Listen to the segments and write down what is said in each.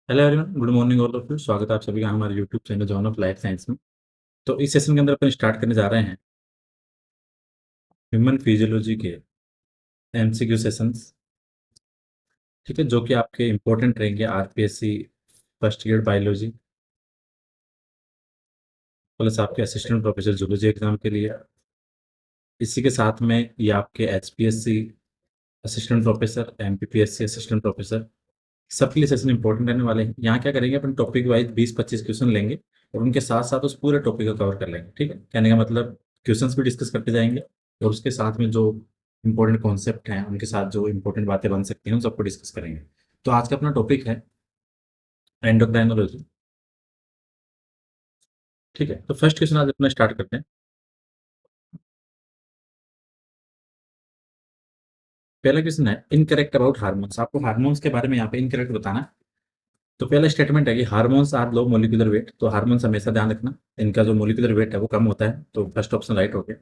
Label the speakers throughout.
Speaker 1: Hello everyone, good morning all of you. स्वागत है आप सभी का हमारे YouTube channel John of life science में। तो इस सेशन के अंदर अपन स्टार्ट करने जा रहे हैं ह्यूमन फिजियोलॉजी के एमसीक्यू सेशंस। ठीक है, जो कि आपके इंपॉर्टेंट रहेंगे RPSC first year biology plus आपके असिस्टेंट प्रोफेसर जूलॉजी एग्जाम के लिए। इसी के साथ में ये आपके HPSC assistant professor, MPPSC assistant professor, सबके लिए सेशन इंपॉर्टेंट रहने वाले हैं। यहाँ क्या करेंगे, अपन टॉपिक वाइज 20-25 क्वेश्चन लेंगे और उनके साथ साथ उस पूरे टॉपिक को कवर कर लेंगे। ठीक है, कहने का मतलब क्वेश्चंस भी डिस्कस करते जाएंगे और उसके साथ में जो इंपॉर्टेंट कॉन्सेप्ट हैं उनके साथ जो इंपॉर्टेंट बातें बन सकती हैं उन सबको डिस्कस करेंगे। तो आज का अपना टॉपिक है एंडोक्राइनोलॉजी। ठीक है, तो फर्स्ट क्वेश्चन आज अपना स्टार्ट करते हैं। पहला क्वेश्चन है इनकरेक्ट अबाउट हार्मोन्स। आपको हार्मोन्स के बारे में यहाँ पे इनकरेक्ट बताना है। तो पहला स्टेटमेंट है कि hormones are low molecular weight. तो हार्मोन्स हमेशा ध्यान रखना, इनका जो मोलिकुलर वेट है वो कम होता है। तो फर्स्ट ऑप्शन राइट हो गया।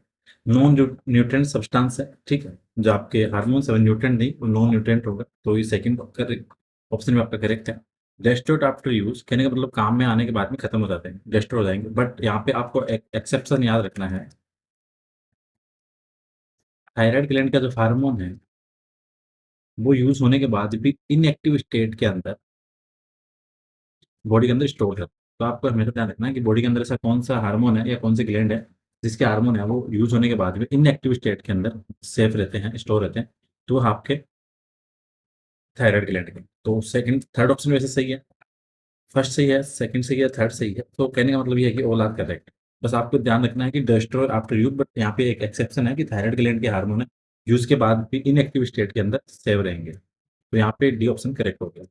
Speaker 1: नॉन न्यूट्रेंट सब्सटेंस है। ठीक है, जो आपके हार्मोन्स है न्यूट्रेंट नहीं, वो नॉन न्यूट्रेंट होगा। तो ये सेकंड ऑप्शन में आपका करेक्ट है। डेस्ट्रॉयड आफ्टर यूज कहने का मतलब काम में आने के बाद में खत्म हो जाते हैं, डेस्ट्रॉय हो जाएंगे। बट यहाँ पे आपको एक्सेप्शन याद रखना है। थायराइड ग्लैंड का जो हार्मोन है वो यूज होने के बाद भी इनएक्टिव स्टेट के अंदर बॉडी के अंदर स्टोर है। तो आपको हमेशा ध्यान रखना है कि बॉडी के अंदर ऐसा कौन सा हार्मोन है या कौन से ग्लैंड है जिसके हार्मोन है वो यूज होने के बाद भी इनएक्टिव स्टेट के अंदर सेफ रहते हैं, स्टोर रहते हैं। तो वो आपके थायराइड ग्लैंड के। तो सेकंड थर्ड ऑप्शन वैसे सही है। फर्स्ट सही है, सेकंड सही है, थर्ड सही है। तो कहने का मतलब ये है कि ऑल आर करेक्ट। बस आपको ध्यान रखना है कि डिस्ट्रॉय आफ्टर यूज, बट यहाँ पे एक एक्सेप्शन है कि थायराइड ग्लैंड के हार्मोन है यूज के बाद भी इनएक्टिव स्टेट के अंदर सेव रहेंगे। तो यहाँ पे डी ऑप्शन करेक्ट हो गया।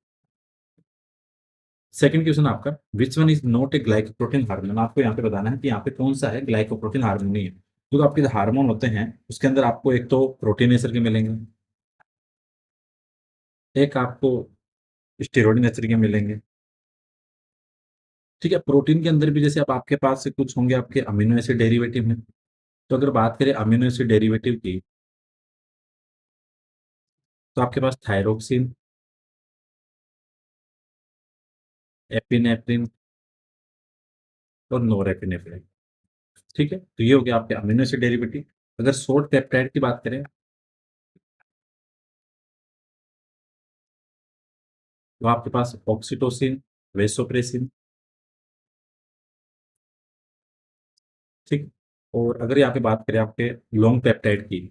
Speaker 1: सेकंड क्वेश्चन आपका, विच one is not a glycoprotein hormone. आपको यहाँ पे बताना है कि यहाँ पे कौन सा है ग्लाइकोप्रोटीन हार्मोन नहीं है। जो आपके हार्मोन होते हैं उसके अंदर आपको एक तो प्रोटीन नेचर के मिलेंगे, एक आपको स्टेरॉइड नेचर के मिलेंगे। ठीक है, प्रोटीन के अंदर भी जैसे अब आपके पास से कुछ होंगे आपके अमीनो एसिड डेरिवेटिव में। तो अगर बात करें अमीनो एसिड डेरिवेटिव की, तो आपके पास थायरोक्सिन, एपिनेफ्रिन और नोरेपिनेफ्रिन। ठीक है, तो ये हो गया आपके अमीनो एसिड डेरिवेटिव। अगर शॉर्ट पेप्टाइड की बात करें तो आपके पास ऑक्सीटोसिन, वेसोप्रेसिन। ठीक। और अगर यहाँ पे बात करें आपके लॉन्ग पेप्टाइड की,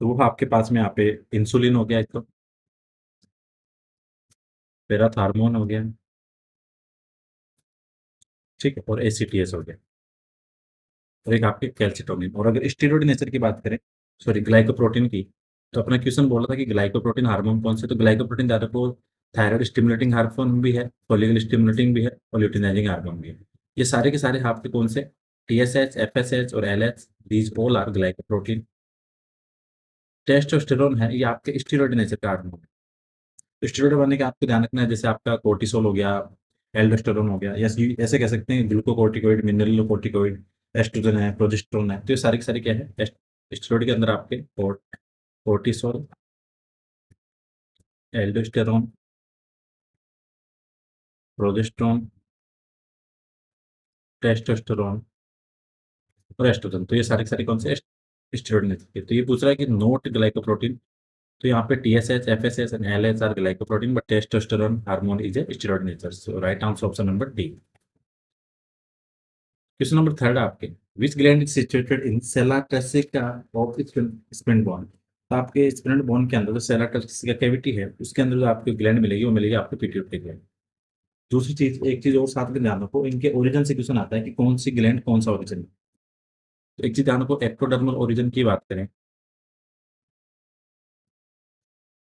Speaker 1: तो वो आपके पास में यहाँ पे इंसुलिन हो गया, एक तो पैराथार्मोन हो गया। ठीक है, और एसीटीएस हो गया, और एक आपके कैल्सिटोनिन। और अगर स्टेरॉइड नेचर की बात करें, सॉरी ग्लाइकोप्रोटीन की, तो अपना क्वेश्चन बोला था कि ग्लाइकोप्रोटीन हार्मोन कौन से। तो ग्लाइकोप्रोटीन ज़्यादा को थायराइड स्टिमुलेटिंग हार्मोन भी है, फॉलिकल स्टिमुलेटिंग भी है और ल्यूटिनाइजिंग हार्मोन भी है। ये सारे के सारे आपके कौन से, टीएसएच, एफएसएच और LH, these all are glycoprotein. Testosterone है, ये आपके स्टेरॉइड नेचर का हार्मोन है। स्टेरॉइड बनने का आपको ध्यान रखना है, जैसे आपका कोर्टिसोल हो गया, एल्डोस्टेरोन हो गया, या ऐसे कह सकते हैं ग्लूकोकोर्टिकोइड, मिनरलोकोर्टिकोइड, एस्ट्रोजन है, प्रोजेस्टेरोन है। तो ये सारे के सारे क्या है, स्टेरॉइड के अंदर आपके कोर्टिसोल, एल्डोस्टेरोन, प्रोजेस्टेरोन, टेस्टोस्टेरोन और एस्ट्रोजन। तो ये सारे के सारे कौन से स्टेरॉइड नेचर के। तो ये पूछ रहा है कि नोट ग्लाइकोप्रोटीन। तो यहाँ पे TSH, FSH and LH are glycoprotein, but testosterone hormone is a steroid nature. So right answer option number D. Question number third आपके, which gland is situated in sella turcica of sprint bone. तो आपके sprint bone के अंदर जो सेला turcica cavity है उसके अंदर जो आपको ग्लैंड मिलेगी वो मिलेगी आपको पिट्यूटरी ग्लैंड। दूसरी चीज, एक चीज और साथ में ध्यान रखो, इनके ओरिजिन से क्वेश्चन आता है कि कौन सी ग्लैंड कौन सा ओरिजिन। तो एक चीज ध्यान रखो, एक्टोडर्मल ओरिजिन की बात करें,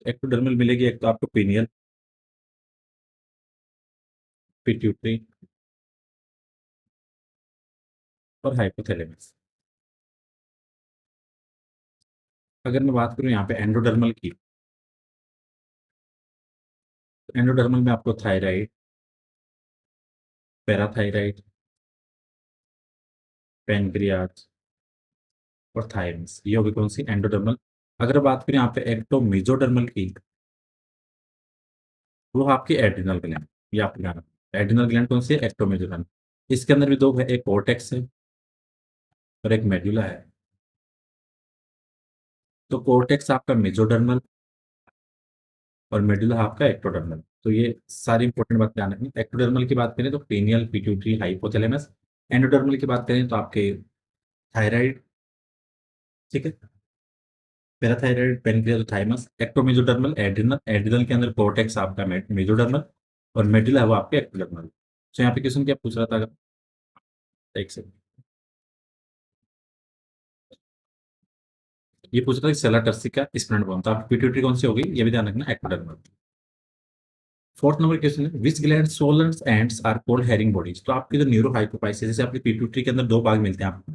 Speaker 1: एक्टोडर्मल मिलेगी एक तो आपको पीनियल, पिट्यूटरी और हाइपोथैलेमस। अगर मैं बात करूं यहाँ पे एंडोडर्मल की, तो एंडोडर्मल में आपको थायराइड, पैराथायराइड, पेनक्रियाज और थायमस, ये होगी कौन सी एंडोडर्मल अगर बात करें यहाँ पे एक्टो मेजोडर्मल की, वो आपकी एड्रिनल ग्लैंड, ये आपको ध्यान रखना। एड्रिनल ग्लैंड कौन सी है? Ecto mesodermal. इसके अंदर भी दो है, एक कोर्टेक्स है और एक मेडुला है। तो कोर्टेक्स आपका मेजोडर्मल और मेडुला आपका एक्टोडर्मल। तो ये सारी इंपॉर्टेंट बात ध्यान रखनी। एक्टोडर्मल की बात करें तो पीनियल, पिट्यूटरी, हाइपोथैलेमस। एंडोडर्मल की बात करें तो आपके थायराइड, ठीक है, parathyroid, pancreas, thymus. Ectomesodermal adrenal, adrenal के अंदर कोर्टेक्स आपका मेसोडर्मल और मेडुला है वो आपके एक्टोडर्मल। तो यहाँ पे क्वेश्चन क्या पूछ रहा था अगर, एक सेकंड, ये पूछ रहा था कि सेला टर्सिका स्प्लिंट बॉन, तो आपकी पिट्यूटरी कौन सी होगी, ये भी ध्यान रखना, एक्टोडर्मल। फोर्थ नंबर क्वेश्चन है, which gland solar ends are cold herring bodies. तो आपकी जो न्यूरो हाइपोफाइसिस, जैसे आपकी पिट्यूटरी के अंदर दो भाग मिलते हैं आपको।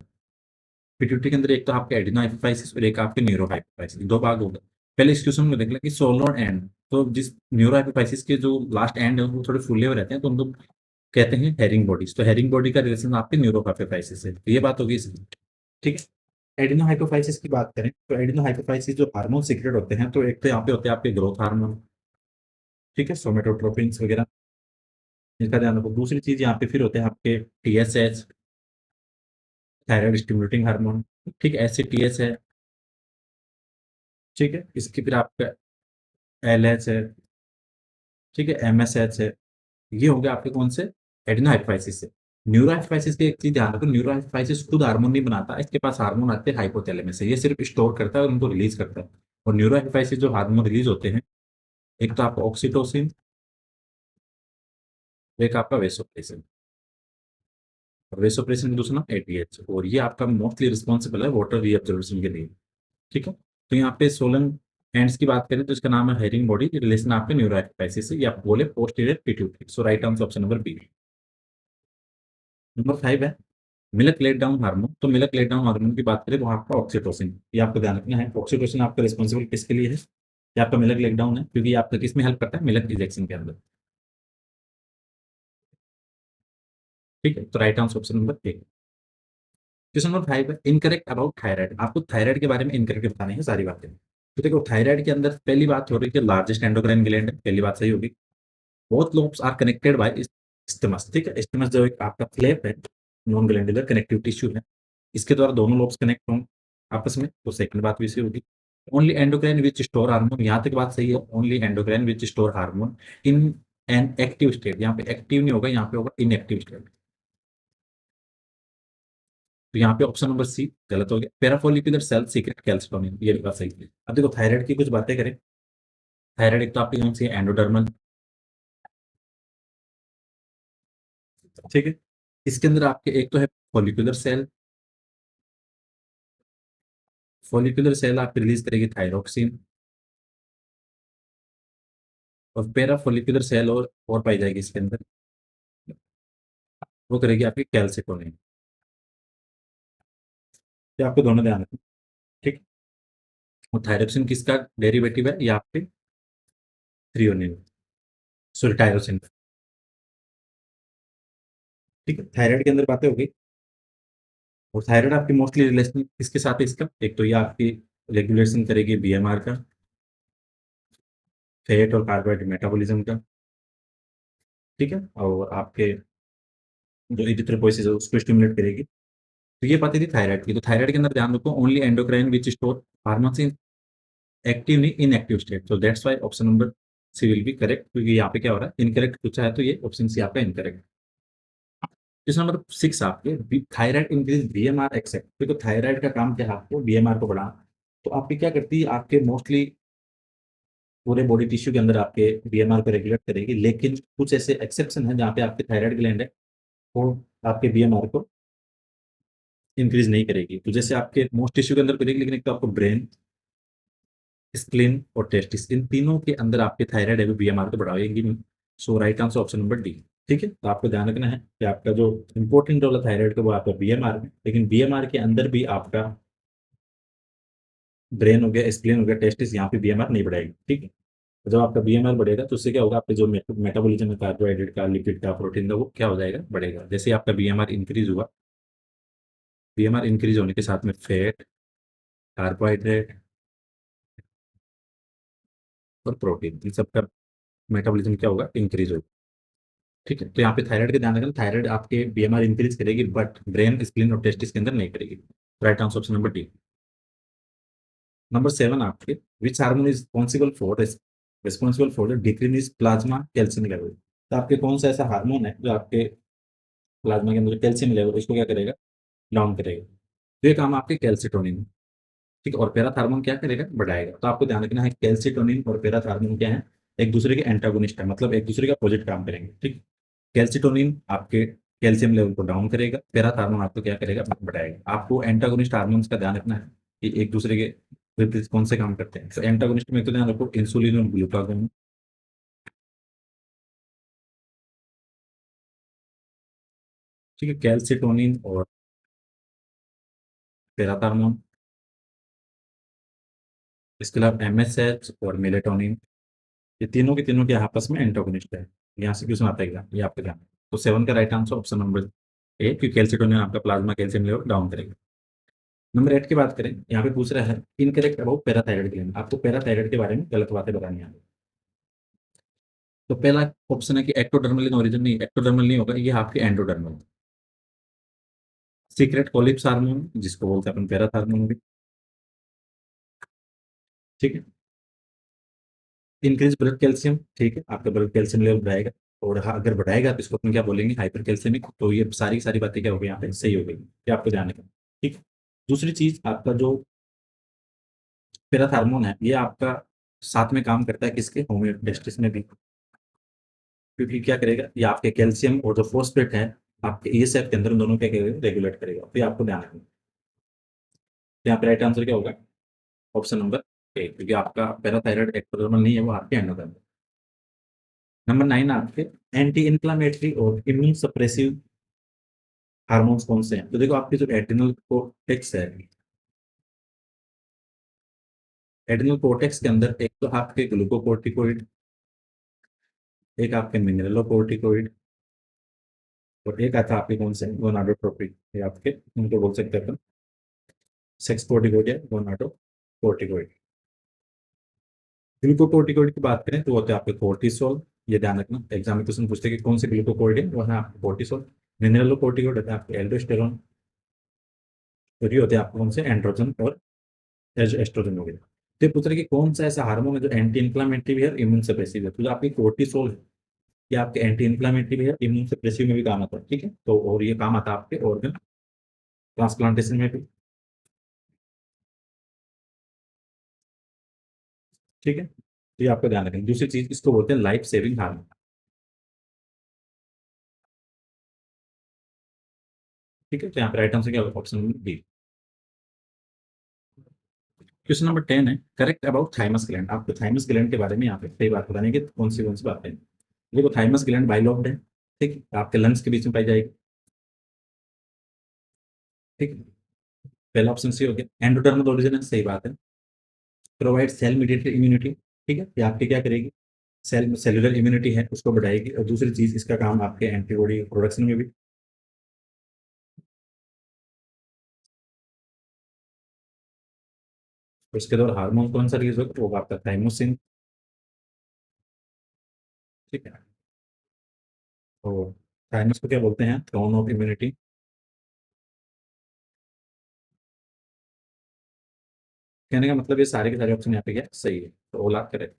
Speaker 1: पिट्यूटरी के अंदर एक तो आपके एडिनो हाइपोफाइसिस और एक आपके न्यूरो हाइपोफाइसिस, दो भाग हो गए। पहले इस क्वेश्चन में देख लें कि सोलर एंड, तो जिस न्यूरो हाइपोफाइसिस के जो लास्ट एंड है वो थोड़े फूले हुए रहते हैं, तो उनको कहते हैं हेरिंग बॉडीज। तो हेरिंग बॉडी का रिलेशन आपके न्यूरो हाइपोफाइसिस से, तो ये बात होगी इसकी, ठीक है। एडिनो हाइपोफाइसिस की बात करें तो एडिनो हाइपोफाइसिस जो हार्मोन सीक्रेट होते हैं, तो एक तो यहाँ पे होते हैं आपके ग्रोथ हार्मोन, ठीक है, सोमेटोट्रोपिन वगैरह, इनका ध्यान रखो। दूसरी चीज यहाँ पे फिर होते हैं आपके टीएसएच, थायराइड स्टिमुलेटिंग हार्मोन, ठीक है, एससीटीएस है, ठीक है, इसकी फिर आपका एलएच है, ठीक है, एमएसएच है। ये हो गया आपके कौन से, एडिनो हाइपोफाइसिस से। न्यूरो हाइपोफाइसिस की एक चीज ध्यान रखो, न्यूरो हाइपोफाइसिस खुद हार्मोन नहीं बनाता, इसके पास हार्मोन आते हैं हाइपोथैलेमस से, ये सिर्फ स्टोर करता है और उनको रिलीज करता है। और न्यूरो हाइपोफाइसिस जो हार्मोन रिलीज होते हैं, एक तो आपका ऑक्सीटोसिन, एक आपका वेसोप्रेसिन। और वेसोप्रेसिन दूसरा नाम एटीएच, और ये आपका मोस्टली रिस्पॉन्सिबल है वाटर रीअब्जॉर्प्शन के लिए, ठीक है। तो यहाँ पे सोलन एंड्स की बात करें तो इसका नाम है हेरिंग बॉडी, रिलेशन आपके न्यूरो हाइपोफाइसिस से, ये आप बोले posterior pituitary. So right answer option number B. Number 5 है मिल्क लेट डाउन हार्मोन। तो मिल्क लेट डाउन हार्मोन की बात करें तो आपका ऑक्सीटोसिन, ये आपको ध्यान रखना है। ऑक्सीटोसिन आपका रिस्पॉन्सिबल किसके लिए है, ये आपका मिल्क लेट डाउन है, क्योंकि ये आपका किस में हेल्प करता है, मिल्क इजेक्शन के अंदर, ठीक है। तो राइट आंसर ऑप्शन नंबर ए। क्वेश्चन नंबर 5 है इनकरेक्ट अबाउट थायराइड। आपको थायराइड के बारे में इनकरेक्ट बतानी है सारी बातें। तो देखो थायराइड के अंदर पहली बात हो रही है लार्जेस्ट एंडोक्राइन ग्लैंड है, पहली बात सही होगी। Both lobes are connected by isthmus, ठीक है। स्टिमस जो एक आपका फ्लैप है, नॉन ग्लैंडुलर कनेक्टिव टिश्यू है, इसके द्वारा दोनों लोब्स कनेक्ट हों आपस में, तो सेकंड बात भी इसी होगी। Only endocrine which store hormone, यहाँ तक बात सही है, only endocrine which store hormone in an active state, यहाँ पे एक्टिव नहीं होगा, यहाँ पे होगा इनएक्टिव स्टेट। तो यहाँ पे ऑप्शन नंबर सी गलत हो गया। पैराफोलिकुलर सेल सीक्रेट कैल्शिटोनिन, ये भी बात सही है। अब देखो थायराइड की कुछ बातें करें। थायराइड एक तो आपकी कौन सी है, एंडोडर्मल, ठीक है। इसके अंदर आपके एक तो है फॉलिकुलर सेल, फॉलिकुलर सेल आप रिलीज करेगी थायरोक्सिन, और पैरा फॉलिकुलर सेल और पाई जाएगी इसके अंदर, वो करेगी आपकी कैल्सिटोनिन। ये आपको दोनों ध्यान रखना, ठीक। और थायरोक्सिन किसका डेरिवेटिव है, ये आपके थ्रियोनिन, सॉरी टायरोसिन, ठीक है। थायराइड के अंदर बातें होगी। और थायराइड आपकी मोस्टली रिलेशन किसके साथ है इसका, एक तो ये आपकी रेगुलेशन करेगी बीएमआर का, फैट और कार्बोहाइड्रेट मेटाबॉलिज्म का, ठीक है। और आपके जो इरिथ्रोपोइसिस है उसको स्टिमुलेट करेगी। तो ये बातें थी थायराइड की। तो थायराइड के अंदर ध्यान रखो, only endocrine which store hormones in active नहीं इनएक्टिव स्टेट, तो that's why option number C will be correct, क्योंकि यहाँ पे क्या हो रहा है, इनकरेक्ट पूछा है, तो ये ऑप्शन सी आपका इनकरेक्ट। क्वेश्चन नंबर 6 आपके, थायराइड इंक्रीज बीएमआर एक्सेप्ट। देखो थायराइड का काम क्या है, आपको बीएमआर को बढ़ाना। तो आपकी क्या करती है, आपके मोस्टली पूरे बॉडी टिश्यू के अंदर आपके बीएमआर को रेगुलेट करेगी, लेकिन कुछ ऐसे एक्सेप्शन है जहाँ पे आपके थायराइड ग्लैंड है वो आपके बीएमआर को इंक्रीज नहीं करेगी। तो जैसे आपके मोस्ट टिश्यू के अंदर करेगी, लेकिन एक तो आपको ब्रेन, स्प्लीन और टेस्टिस, इन तीनों के अंदर आपके थायराइड है बीएमआर को बढ़ाएगी नहीं। So right answer option number D, ठीक है। तो आपको ध्यान रखना है कि आपका जो इंपॉर्टेंट रोल है थायराइड का वो आपका बीएमआर में, लेकिन बीएमआर के अंदर भी आपका ब्रेन हो गया, स्प्लीन हो गया, टेस्टिस, यहाँ पे बीएमआर नहीं बढ़ाएगी, ठीक है। तो जब आपका बीएमआर बढ़ेगा तो उससे क्या होगा, आपके जो मेटाबॉलिज्म है कार्बोहाइड्रेट का, लिपिड का, प्रोटीन का, वो क्या हो जाएगा, बढ़ेगा। जैसे ही आपका बीएमआर इंक्रीज हुआ, बीएमआर इंक्रीज होने के साथ में फैट, कार्बोहाइड्रेट, और प्रोटीन, इन सबका मेटाबॉलिज्म क्या होगा, इंक्रीज होगा। ठीक है, तो यहाँ पे थायराइड का ध्यान रखना, थायराइड आपके बीएमआर इंक्रीज करेगी बट ब्रेन, स्प्लीन और टेस्टिस के अंदर नहीं करेगी। Right answer option number D. Number 7 आपके, which hormone is responsible for the decrease plasma calcium level. तो आपके कौन सा ऐसा हार्मोन है जो आपके प्लाज्मा के अंदर कैल्शियम लेवल इसको क्या करेगा, डाउन करेगा। तो ये काम आपके कैल्सिटोनिन। ठीक है, और पैराथार्मोन क्या करेगा, बढ़ाएगा। तो आपको ध्यान रखना है कैल्सिटोनिन और पैराथार्मोन क्या है, एक दूसरे के एंटागोनिस्ट है, मतलब एक दूसरे का अपोजिट काम करेंगे। ठीक, कैल्सिटोनिन आपके कैल्शियम लेवल को डाउन करेगा, पैराथार्मोन आपको क्या करेगा, बढ़ाएगा। आपको एंटागोनिस्ट हार्मोन्स का ध्यान रखना है कि एक दूसरे के विपरीत कौन से काम करते हैं। तो एंटागोनिस्ट में तो ध्यान रखो इंसुलिन और ग्लूकागोन। ठीक है, कैल्सिटोनिन और पैराथार्मोन। इसके अलावा एमएसएच और मेलेटोनिन, ये तीनों के तीनों के आपस में एंटागोनिस्ट है। यहाँ से क्वेश्चन आता है एग्जाम, ये आपका ध्यान है। तो 7 का राइट आंसर ऑप्शन नंबर ए, क्योंकि कैल्सिटोनिन आपका प्लाज्मा कैल्शियम लेवल डाउन करेगा। नंबर 8 की बात करें, यहाँ पे पूछ रहा है इनकरेक्ट अबाउट पैराथायराइड ग्लैंड। आपको पैराथायराइड के बारे में गलत बातें बतानी है। तो पहला ऑप्शन है कि एक्टोडर्मल इन ओरिजिन, नहीं, एक्टोडर्मल नहीं होगा, ये आपके एंडोडर्मल। सीक्रेट कोलिप्स हार्मोन, जिसको बोलते हैं अपन पैराथार्मोन भी। ठीक है, इंक्रीज ब्लड कैल्शियम, ठीक है, आपका ब्लड कैल्शियम लेवल बढ़ाएगा। और हाँ, अगर बढ़ाएगा तो इसको अपन क्या बोलेंगे, हाइपर कैल्शियमिक। तो ये सारी सारी बातें क्या हो गई यहाँ पे सही हो गई, ये आपको ध्यान रखना। ठीक, दूसरी चीज आपका जो पैराथार्मोन है, ये आपका साथ में काम करता है किसके, होम्योस्टेसिस में भी। क्योंकि क्या करेगा, ये आपके कैल्शियम और जो फॉस्फेट है आपके ईएसएफ के अंदर, उन दोनों क्या करेगा, रेगुलेट करेगा। तो ये आपको ध्यान रखना। तो यहाँ पे राइट आंसर क्या होगा, ऑप्शन नंबर ए, क्योंकि आपका पैराथायराइड एक्टोडर्मल नहीं है, वो आपके एंडोडर्मल। नंबर 9 आपके, एंटी इन्फ्लामेटरी और इम्यून सप्रेसिव हार्मोन्स कौन से हैं। तो देखो आपके जो एड्रिनल कोर्टेक्स है, एड्रिनल कोर्टेक्स के अंदर एक तो आपके ग्लूकोकोर्टिकोइड, एक आपके मिनरलोकोर्टिकोइड, और एक आता है आपके कौन से, गोनाडोट्रोपिन। ये आपके उनको बोल सकते हैं अपन सेक्स कोर्टिकोइड या गोनाडोकोर्टिकोइड। ग्लूकोकोर्टिकोइड की बात करें तो वो होते हैं आपके कोर्टिसोल। ये ध्यान रखना, एग्जाम में क्वेश्चन पूछते हैं कि कौन से ग्लूकोकोर्टिड है, वो है आपके कोर्टिसोल। मिनरलोकोर्टिकोइड होते हैं आपके एल्डोस्टेरोन, और ये होते हैं आपके कौन से, एंड्रोजन और एस्ट्रोजन वगैरह। तो ये पूछ रहे हैं कि कौन सा ऐसा हार्मोन है जो एंटी इन्फ्लामेटरी भी है, इम्यून सप्रेसिव है। तो जो आपकी कोर्टिसोल है, ये आपके एंटी इन्फ्लामेटरी भी है, इम्यून सप्रेसिव में भी काम आता है। ठीक है, तो और ये काम आता है आपके ऑर्गन ट्रांसप्लांटेशन में भी। ठीक है, तो ये आपको ध्यान रखें। दूसरी चीज, इसको बोलते हैं लाइफ सेविंग हार्मोन। ठीक है, तो यहाँ पे राइट आंसर क्या होगा, option number B. Question number 10 है, करेक्ट अबाउट थाइमस ग्लैंड। आपको थाइमस ग्लैंड के बारे में यहाँ पे सही बात बतानी है कि कौन सी बातें हैं। देखो थाइमस ग्लैंड बाइलोब्ड है। ठीक है, आपके लंग्स के बीच में पाई जाएगी। ठीक है, पहला ऑप्शन सी हो गया। एंडोडर्मल ओरिजिन है, सही बात है। Provide cell mediated immunity. ठीक है, ये आपकी क्या करेगी, सेलुलर इम्यूनिटी है उसको बढ़ाएगी। और दूसरी चीज, इसका काम आपके एंटीबॉडी प्रोडक्शन में भी। उसके बाद हार्मोन कौन सा रिलीज होगा, तो वो आपका थाइमोसिन। ठीक है, तो थाइमस को क्या बोलते हैं, थ्रोन ऑफ इम्यूनिटी। कहने का मतलब ये सारे के सारे ऑप्शन यहाँ पे क्या सही है, तो ओला करेक्ट।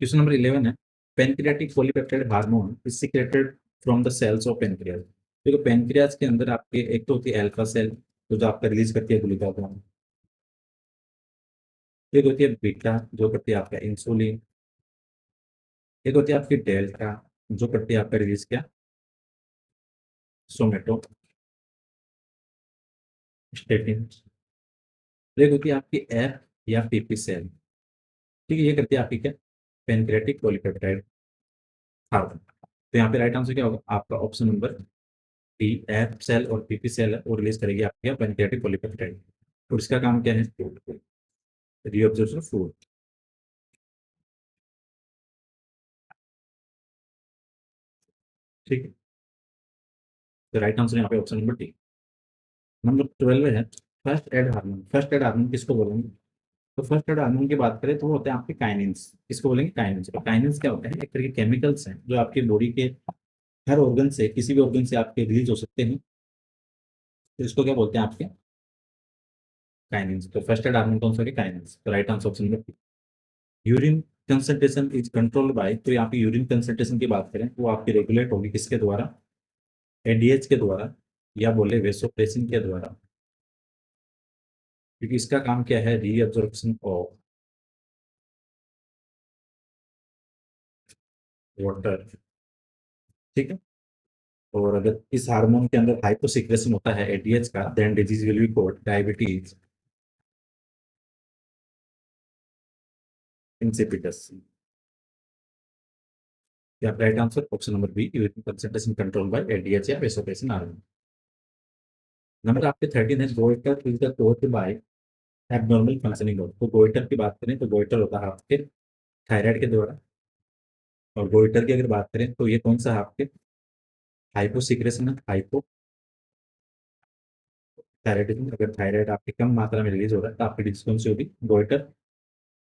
Speaker 1: क्वेश्चन नंबर 11 है, pancreatic polypeptide hormone is secreted from the cells of pancreas. देखो पेनक्रियाज के अंदर आपके एक तो होती है अल्फा सेल, तो जो आपका रिलीज करती है ग्लूकागोन। एक होती है बीटा, जो करती है आपका इंसुलिन। एक होती है आपकी डेल्टा, जो करती है आपका रिलीज क्या, सोमेटो स्टेटिन। एक होती है आपकी एफ या पीपी सेल। ठीक है, ये करती है आपकी क्या, पेनक्रियाटिक पॉलीपेप्टाइड हार्मोन। तो यहाँ पे राइट आंसर क्या होगा, आपका option number D, F cell और पीपी सेल है, वो रिलीज करेगी आपके पेनक्रियाटिक पॉलीपेप्टाइड। और इसका काम क्या है, रीअब्जॉर्प्शन ऑफ फूड। ठीक है, तो राइट आंसर यहाँ पे ऑप्शन नंबर डी। नंबर 12 है, first aid hormone. First aid hormone किसको बोलेंगे, तो फर्स्ट ऑर्डर हार्मोन की बात करें तो वो होते हैं आपके काइनिन्स, इसको बोलेंगे काइनिन्स। और काइनिन्स क्या होते हैं, एक तरह के केमिकल्स हैं जो आपकी बॉडी के हर ऑर्गन से, किसी भी ऑर्गन से आपके रिलीज हो सकते हैं। तो इसको क्या बोलते हैं आपके काइनिन्स। तो फर्स्ट ऑर्डर हार्मोन कौन सा है, काइनिन्स। तो right answer option number, urine concentration is controlled by. तो यहाँ पे यूरिन कंसंट्रेशन की बात करें तो वो आपकी रेगुलेट होगी किसके द्वारा, एडीएच के द्वारा, या बोले वेसोप्रेसिन के द्वारा, क्योंकि इसका काम क्या है, रीअब्जॉर्प्शन ऑफ वाटर। ठीक है। और अगर इस हार्मोन के अंदर हाइपोसिक्रेशन होता है एडीएच का, then disease will be called diabetes insipidus. क्या right answer option number B, urine concentration control by ADH या वेसोप्रेसिन हार्मोन। नंबर आपके 13 है, goitre is the caused by abnormal functioning of. तो गोइटर की बात करें तो गोइटर होता है आपके थायराइड के द्वारा। और गोइटर की अगर बात करें तो ये कौन सा है आपके, हाइपोसिक्रेशन है, हाइपो थायराइडिज्म। अगर थायराइड आपकी कम मात्रा में रिलीज हो रहा है तो आपकी डिजीज कौन सी होगी, गोइटर।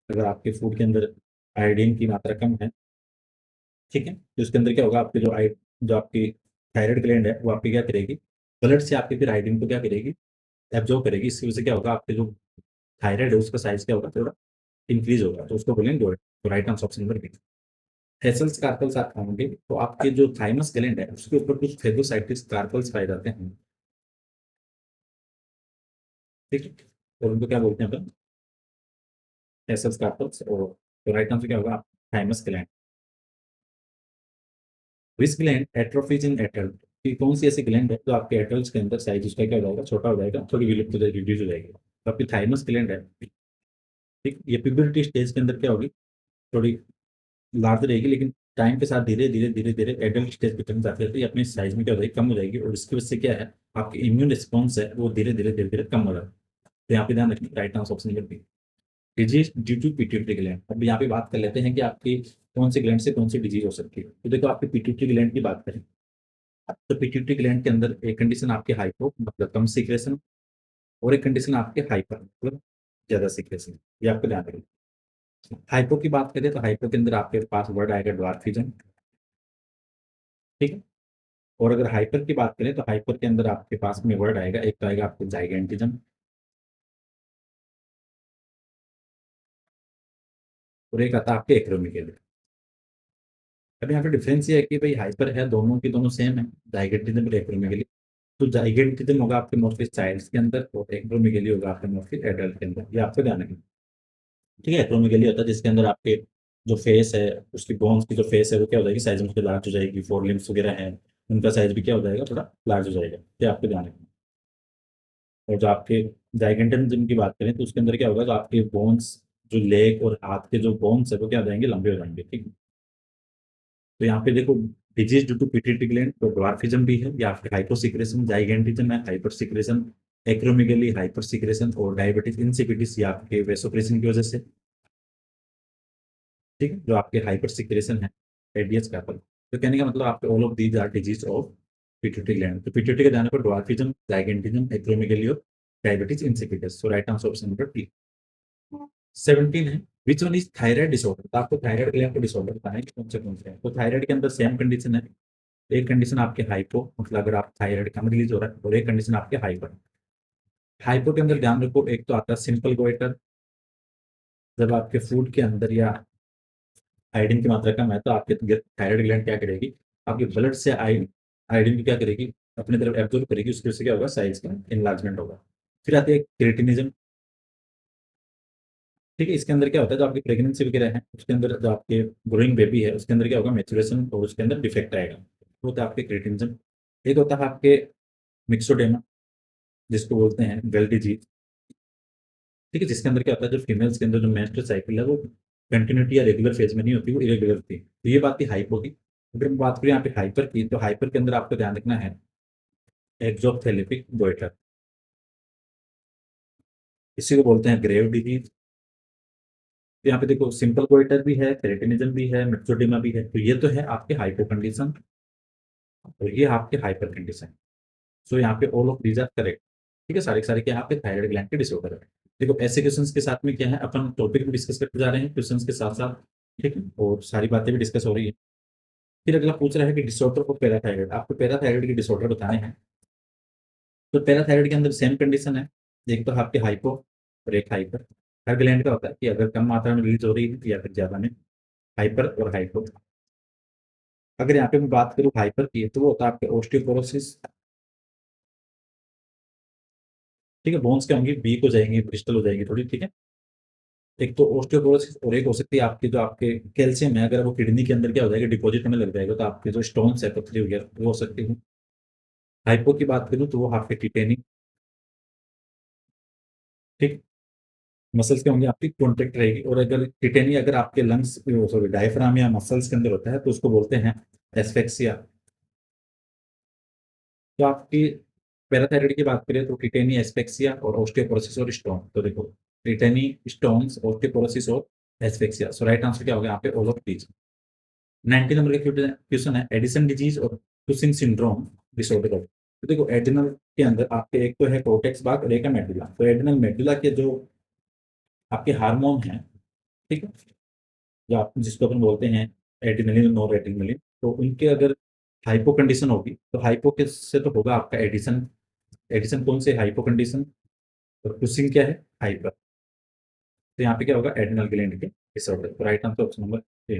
Speaker 1: अगर आपके फूड के अंदर आयोडीन की मात्रा कम है, ठीक है, तो उसके अंदर क्या होगा, आपके जो आपकी थायराइड ग्लैंड है वो आपकी क्या करेगी, ब्लड से आपके फिर आयोडीन को क्या करेगी, एब्जॉर्ब करेगी। इसकी वजह से क्या होगा, आपके जो थायराइड है उसका साइज क्या होगा, थोड़ा इंक्रीज होगा। तो उसको बोलेंगे गोइटर। तो right answer option number B. Hassall's corpuscles आप खाओगे तो आपके जो थाइमस ग्लैंड है उसके ऊपर कुछ फेगोसाइटिस कार्पल्स पाए जाते हैं। ठीक है। और उनको क्या बोलते हैं अपन, हेसल्स कार्पल्स। और तो राइट आंसर क्या होगा, thymus gland. Which gland atrophies in adult, कि कौन सी ऐसी ग्लैंड है जो आपके एडल्ट के अंदर साइज उसका क्या हो जाएगा, छोटा हो जाएगा, थोड़ी विलुप्त हो जाएगी, रिड्यूस हो जाएगी। तो आपकी थाइमस ग्लैंड है, ठीक, ये प्यूबर्टी स्टेज के अंदर क्या होगी, थोड़ी लार्ज रहेगी, लेकिन टाइम के साथ धीरे धीरे धीरे धीरे एडल्ट स्टेज पे कम जाती रहती है, अपने साइज में क्या हो जाएगी, कम हो जाएगी। और इसकी वजह से क्या है, आपकी इम्यून रिस्पॉन्स है वो धीरे धीरे कम हो रहा है। तो यहाँ पे ध्यान रखिए, right answer option number B, disease due to pituitary gland. अब यहाँ पे बात कर लेते हैं कि आपकी कौन सी ग्लैंड से कौन सी डिजीज हो सकती है। तो देखो, आपकी पिट्यूटरी ग्लैंड की बात करें तो पिट्यूटरी ग्लैंड के अंदर एक कंडीशन आपके हाइपो मतलब कम सीक्रेशन, और एक कंडीशन आपके हाइपर मतलब ज्यादा सीक्रेशन। ये आपको ध्यान रखना। हाइपो की बात करें तो हाइपो के अंदर आपके पास वर्ड आएगा ड्वार्फिज्म। ठीक है। और अगर हाइपर की बात करें तो हाइपर के अंदर आपके पास में वर्ड आएगा, एक तो आएगा आपको जाइगेंटिज्म, और एक आता है आपके एक्रोमिगेली। अब यहाँ पे डिफरेंस ये है कि भाई हाइपर है, दोनों की दोनों सेम है, जाइगेंटिज्म और एक्रोमिगेली। तो जाइगेंटिज्म होगा आपके मोस्टली चाइल्ड के अंदर, और एक्रोमिगेली होगा आपके मोस्टली एडल्ट के अंदर। ये आपको ध्यान रखना। ठीक है। एक्रोमेगाली होता है जिसके अंदर आपके जो फेस है, उसकी बोन्स की जो फेस है वो क्या हो जाएगी, साइज में उसकी लार्ज हो जाएगी। फोर लिम्स वगैरह है, उनका साइज भी क्या हो जाएगा, थोड़ा लार्ज हो जाएगा। ये आपको ध्यान रखना। और जो आपके जाइगेंटिज्म की बात करें तो उसके अंदर क्या होगा, जो आपके बोन्स, जो लेग और हाथ के जो बोन्स है वो क्या हो जाएंगे, लंबे हो जाएंगे। ठीक है। तो यहाँ पे देखो, disease due to pituitary gland तो ड्वार्फिज्म भी है, या फिर हाइपोसिक्रेशन जाइगेंटिज्म है, hyper secretion acromegaly, hyper secretion और डायबिटीज इंसिपिडिस, ये आपके वेसोप्रेसिन की वजह से। ठीक है। जो आपके हाइपर सिक्रेशन है एडीएच का एप्पल। तो कहने का मतलब आपके all of these are disease of pituitary gland. तो पिट्यूटरी के जाने पर ड्वार्फिज्म, जाइगेंटिज्म, एक्रोमेगाली और diabetes insipidus. So right answer option number D. 17 है, which one is thyroid disorder. तो आपको थायराइड ग्लैंड का डिसऑर्डर बताना है कि कौन से हैं। तो थायराइड के अंदर सेम कंडीशन है, एक कंडीशन आपके हाइपो मतलब अगर आप थायराइड कम रिलीज हो रहा है, और एक कंडीशन आपके हाइपर। हाइपो के अंदर ध्यान रखो, एक तो आता है सिंपल गोइटर, जब आपके फूड के अंदर या आयोडीन की मात्रा कम है तो आपके थायराइड ग्लैंड क्या करेगी, आपके ब्लड से आयोडीन की क्या करेगी, अपनी तरफ एब्जॉर्ब करेगी। उसकी वजह से क्या होगा, साइज का इनलार्जमेंट होगा। फिर आती है क्रिएटिनिज्म। ठीक है। इसके अंदर क्या होता है, जो आपकी प्रेगनेंसी वगैरह है उसके अंदर, जो आपके ग्रोइंग बेबी है उसके अंदर क्या होगा, मेचुरेशन और उसके अंदर डिफेक्ट आएगा। तो होता है आपके क्रिएटिनिज्म। एक होता है आपके मिक्सोडेमा, जिसको बोलते हैं वेल डिजीज। ठीक है। जिसके अंदर क्या होता है, जो फीमेल्स के अंदर जो मेंस्ट्रुअल साइकिल है वो कंटिन्यूटी या रेगुलर फेज में नहीं होती, वो इरेगुलर होती है। तो ये बात थी हाइपो की। अगर हम बात करें यहाँ पे हाइपर की, तो हाइपर के अंदर आपको ध्यान रखना है एक्सोथेलेपिक गोइटर, इसी को बोलते हैं ग्रेव डिजीज। तो यहाँ पे देखो, सिंपल गोइटर भी है, क्रेटिनिज्म भी है, मिक्सोडिमा भी है। तो ये तो है आपके हाइपो कंडीशन, और ये आपके हाइपर कंडीशन। सो यहाँ पे all of these are correct. ठीक है। सारे के सारे के यहाँ पे थायराइड ग्लैंड के डिसऑर्डर है। देखो ऐसे क्वेश्चंस के साथ में क्या है, अपन टॉपिक भी डिस्कस करते जा रहे हैं क्वेश्चंस के साथ साथ, ठीक है, और सारी बातें भी डिस्कस हो रही है। फिर अगला पूछ रहा है कि डिसऑर्डर और पैराथायराइड, आपको पैराथायराइड के डिसऑर्डर बताने हैं। तो पैराथायराइड के अंदर सेम कंडीशन है, एक तो आपके हाइपो और एक हाइपर। हर ग्लैंड का होता है कि अगर कम मात्रा में रिलीज हो रही है या फिर ज्यादा में, हाइपर और हाइपो। अगर यहाँ पे मैं बात करूँ हाइपर की, तो वो होता है आपके ओस्टियोपोरोसिस, ठीक है, बोन्स क्या होंगी, वीक हो जाएंगी, ब्रिस्टल हो जाएंगी थोड़ी, ठीक है। एक तो ओस्टियोपोरोसिस, और एक हो सकती है आपकी जो आपके कैल्शियम है, अगर वो किडनी के अंदर क्या हो जाएगा, डिपॉजिट होने लग जाएगा, तो आपके जो स्टोन्स है, पथरी वगैरह, वो हो सकती है। हाइपो की बात करूँ तो वो आपके टिटेनी, ठीक, मसल्स के होंगे, आपकी कॉन्ट्रैक्ट रहेगी। और अगर टिटेनी अगर आपके लंग्स, सॉरी, डायफ्राम या मसल्स के अंदर होता है, तो उसको बोलते हैं एस्फेक्सिया। तो आपकी पैराथायराइड की बात करें तो टिटेनी, एस्फेक्सिया और ओस्टियोपोरोसिस और स्टोन। तो देखो, टिटेनी, स्टोन्स, ओस्टियोपोरोसिस और एस्फेक्सिया। सो राइट आंसर क्या होगा यहाँ पे, ऑल ऑफ दीज। 90 नंबर का क्वेश्चन है, एडिसन डिजीज और कुशिंग सिंड्रोम डिसऑर्डर। तो देखो एडिनल के अंदर आपके एक तो है कोर्टेक्स भाग और एक है मेडुला। तो एडिनल मेडुला के जो आपके हार्मोन हैं, ठीक है, जो आप जिसको अपन बोलते हैं एड्रिनलिन, नॉर एड्रिनलिन, तो उनके अगर हाइपो कंडीशन होगी, तो हाइपो के से तो होगा आपका एडिशन। एडिशन कौन से, हाइपो कंडीशन। और कुशिंग क्या है, हाइपर। तो यहाँ पे क्या होगा, एड्रिनल ग्लैंड के डिसऑर्डर। तो right answer option number A.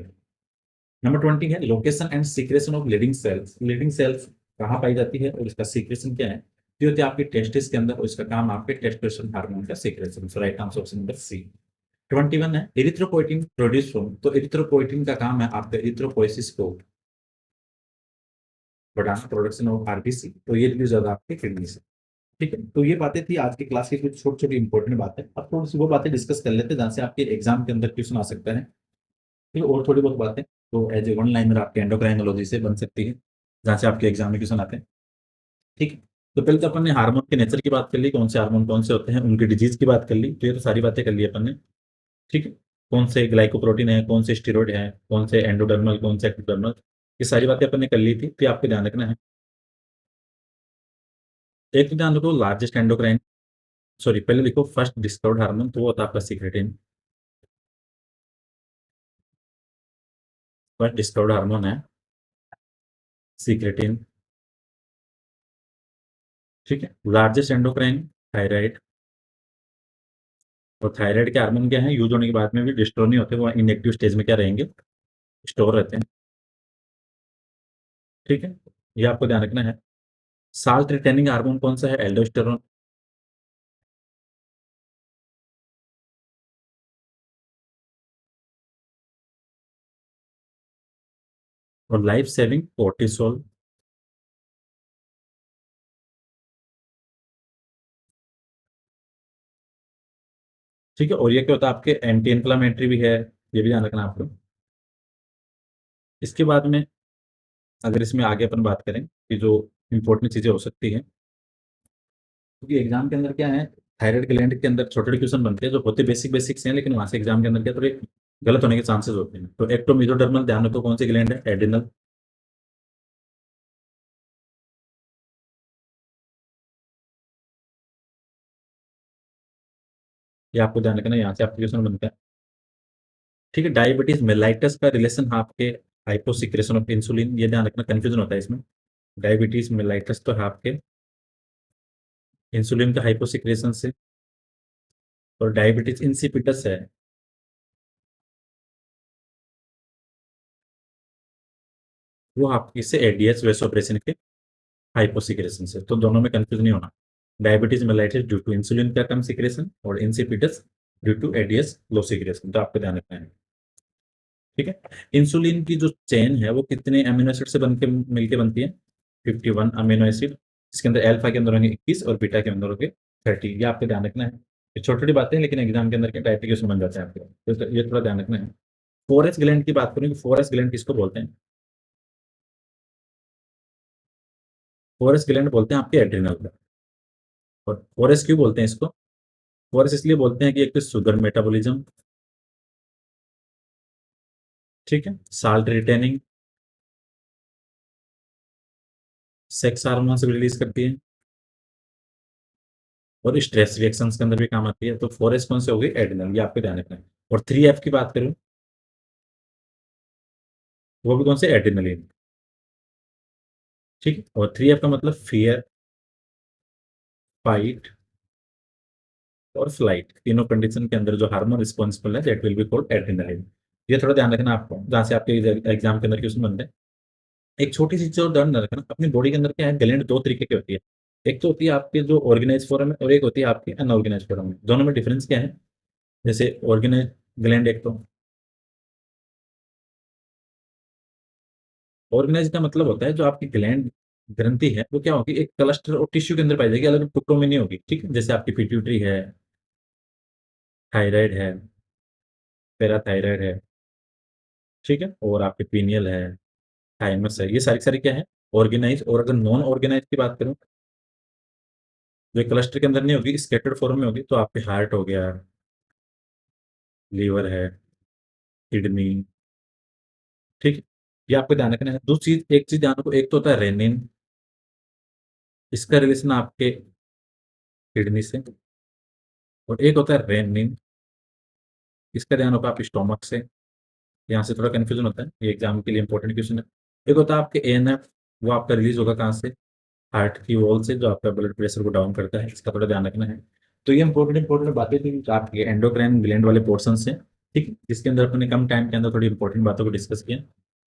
Speaker 1: Number 20 है, location and secretion of Leydig cells. Leydig cells कहाँ पाई जाती है और इसका सीक्रेशन क्या है। ये होती है आपकी टेस्टिस के अंदर, और इसका काम आपके टेस्टोस्टेरोन हार्मोन का secretion. So right answer option number C. 21 है, एरिथ्रोपोइटिन प्रोड्यूस फ्रॉम। तो एरिथ्रोपोइटिन का काम है आपका एरिथ्रोपोइसिस को बढ़ाना, प्रोडक्शन ऑफ आरबीसी। तो ये रिलीज होगा आपके किडनी से, ठीक है। तो ये बातें थी आज की क्लास की, कुछ छोटी छोटी इंपॉर्टेंट बातें। अब थोड़ी सी वो बातें डिस्कस कर लेते हैं जहाँ से आपके एग्जाम के अंदर क्वेश्चन आ सकता है, ठीक है। और थोड़ी बहुत बातें तो एज ए वन लाइनर आपके एंडोक्राइनोलॉजी से बन सकती है, जहाँ से आपके एग्जाम में क्वेश्चन आते हैं, ठीक है। तो पहले तो अपन ने हार्मोन के नेचर की बात कर ली, कौन से हार्मोन कौन से होते हैं, उनकी डिजीज की बात कर ली। तो ये तो सारी बातें कर ली अपन ने, ठीक है। कौन से ग्लाइकोप्रोटीन है, कौन से स्टेरॉइड है, कौन से एंडोडर्मल, कौन से एक्टोडर्मल, ये सारी बातें अपन ने कर ली थी। तो ये आपको ध्यान रखना है। एक तो ध्यान रखो, लार्जेस्ट एंडोक्राइन, सॉरी, पहले लिखो फर्स्ट डिस्कवर्ड हार्मोन, तो वो होता है आपका सीक्रेटिन। फर्स्ट डिस्कवर्ड हार्मोन है सीक्रेटिन, ठीक है। Largest endocrine thyroid. और थायराइड के हार्मोन क्या है, यूज होने के बाद में भी डिस्ट्रॉय नहीं होते, वो इनएक्टिव स्टेज में क्या रहेंगे, स्टोर रहते हैं, ठीक है। ये आपको ध्यान रखना है। साल्ट रिटेनिंग हार्मोन कौन सा है, एल्डोस्टेरोन। और लाइफ सेविंग कोर्टिसोल, ठीक है। और ये क्या होता है, आपके एंटी इन्फ्लामेटरी भी है, ये भी ध्यान रखना आपको। इसके बाद में अगर इसमें आगे अपन बात करें कि जो इंपॉर्टेंट चीजें हो सकती हैं, क्योंकि एग्जाम के अंदर क्या है, थायराइड ग्लैंड के अंदर छोटे छोटे क्वेश्चन बनते हैं जो होते बेसिक बेसिक्स हैं, लेकिन वहां से एग्जाम के अंदर क्या थोड़े गलत होने के चांसेस होते हैं। तो एक्टोमेसोडर्मल ध्यान रखो, कौन सी ग्लैंड है, एड्रिनल। ये आपको ध्यान रखना है, यहाँ से आपके क्वेश्चन बनता है, ठीक है। डायबिटीज मेलाइटस का रिलेशन आपके हाइपोसिक्रेशन ऑफ इंसुलिन, ये ध्यान रखना, कंफ्यूजन होता है इसमें। डायबिटीज मेलाइटस तो है आपके इंसुलिन का हाइपोसिक्रेशन से। और डायबिटीज इंसिपिटस है, वो आपकी से एडीएस वेसोप्रेसिन के हाइपोसिक्रेशन से। तो दोनों में कंफ्यूज नहीं होना। Diabetes mellitus due to insulin का कम सिक्रेशन, और insipidus due to ADS low secretion. तो आपको ध्यान रखना है, ठीक है। इंसुलिन की जो चेन है वो कितने अमीनो एसिड से बन के मिलकर बनती है, 51 अमीनो एसिड। इसके अंदर अल्फा के अंदर होंगे 21 और बीटा के अंदर होंगे 30। ये आपको ध्यान रखना है। ये छोटी छोटी बातें हैं, लेकिन एग्जाम के अंदर के टाइप क्वेश्चन बन जाते हैं आपके, तो ये थोड़ा ध्यान रखना है। फोरेस ग्लैंड की बात करें, फोरेस ग्लैंड किसको बोलते हैं, फोरेस ग्लैंड बोलते हैं आपके एड्रिनल का। और फोरेस क्यों बोलते हैं इसको, फोरेस इसलिए बोलते हैं कि एक तो शुगर मेटाबॉलिज्म, ठीक है, साल्ट रिटेनिंग, सेक्स हार्मोन से रिलीज करती है, और स्ट्रेस रिएक्शंस के अंदर भी काम आती है। तो 4S कौन से हो गई? एड्रिनल, ये आपको ध्यान रखना है। और 3F की बात करूँ, वो भी कौन से? एड्रिनलिन, ठीक है। और 3F का मतलब फियर, फाइट और फ्लाइट, तीनों कंडीशन के अंदर जो हार्मोन रिस्पॉन्सिबल है that will be called adrenaline. ये थोड़ा ध्यान रखना आपको, जहाँ से आपके एग्जाम के अंदर क्वेश्चन बनते हैं। एक छोटी सी चीज़ और ध्यान रखना, अपनी बॉडी के अंदर क्या है, ग्लैंड दो तरीके की होती है। एक तो होती है आपकी जो ऑर्गेनाइज फॉर्म है, और एक होती है आपकी अनऑर्गेनाइज फॉर्म में। दोनों में डिफरेंस क्या है? जैसे ऑर्गेनाइज ग्लैंड, एक तो ऑर्गेनाइज का मतलब होता है जो आपकी ग्लैंड ग्रंथि है वो क्या होगी, एक क्लस्टर और टिश्यू के अंदर पाई जाएगी, अलग टुकड़ों में नहीं होगी, ठीक है। जैसे आपकी पिट्यूटरी है, थायराइड है, पैराथायराइड है, ठीक है, और आपके पीनियल है, थाइमस है, ये सारी सारी क्या है? ऑर्गेनाइज। और अगर नॉन ऑर्गेनाइज की बात करूं, जो क्लस्टर के अंदर नहीं होगी, स्कैटर्ड फॉर्म में होगी, तो आपके हार्ट हो गया, लीवर है, किडनी, ठीक है। ये आपको ध्यान रखना है। दूसरी चीज, एक चीज ध्यान रखो, एक तो होता है रेनिन, इसका रिलेशन आपके किडनी से। और एक होता है रेनिन, इसका ध्यान होगा आपके स्टोमक से। यहाँ से थोड़ा कंफ्यूजन होता है, ये एग्जाम के लिए इंपॉर्टेंट क्वेश्चन है। एक होता है आपके ANF, वो आपका रिलीज होगा कहाँ से? हार्ट की वॉल से, जो आपका ब्लड प्रेशर को डाउन करता है, इसका थोड़ा ध्यान रखना है। तो ये इंपॉर्टेंट इंपॉर्टेंट बातें थी जो आपके एंडोक्राइन ग्लैंड वाले पोर्शन से, ठीक है, जिसके अंदर अपने कम टाइम के अंदर थोड़ी इंपॉर्टेंट बातों को डिस्कस किया।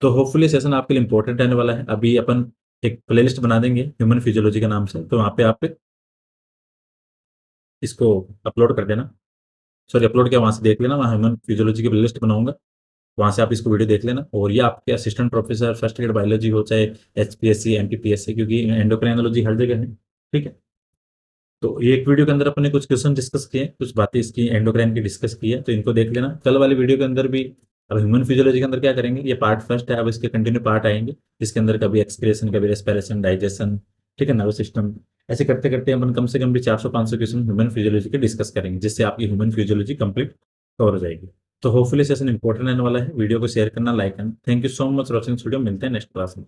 Speaker 1: तो होपफुली सेशन आपके लिए इंपॉर्टेंट रहने वाला है। अभी अपन एक प्लेलिस्ट बना देंगे ह्यूमन फिजियोलॉजी के नाम से, तो वहाँ पे आप इसको अपलोड कर देना। सॉरी, अपलोड किया, वहाँ से देख लेना, वहाँ ह्यूमन फिजियोलॉजी की प्लेलिस्ट बनाऊंगा, वहाँ से आप इसको वीडियो देख लेना। और ये आपके assistant professor first grade biology हो, चाहे HPSC MPPSC, क्योंकि एंडोक्राइनोलॉजी हर जगह है, ठीक है। तो ये एक वीडियो के अंदर अपने कुछ क्वेश्चन डिस्कस किए, कुछ बातें इसकी एंडोक्राइन की डिस्कस की है, तो इनको देख लेना। कल वाली वीडियो के अंदर भी अब ह्यूमन फिजियोलॉजी के अंदर क्या करेंगे, ये पार्ट फर्स्ट है, अब इसके कंटिन्यू पार्ट आएंगे, जिसके अंदर कभी एक्सक्रेशन, कभी रेस्पिरेशन, डाइजेशन, ठीक है, नर्वस सिस्टम, ऐसे करते करते अपन कम से कम भी 400-500 क्वेश्चन ह्यूमन फिजियोलॉजी के डिस्कस करेंगे, जिससे आपकी ह्यूमन फिजियोलॉजी कंप्लीट कवर हो जाएगी। तो होपफुली सेशन इंपॉर्टेंट रहने वाला है। वीडियो को शेयर करना, लाइक करना। Thank you so much watching video, मिलते हैं नेक्स्ट क्लास में।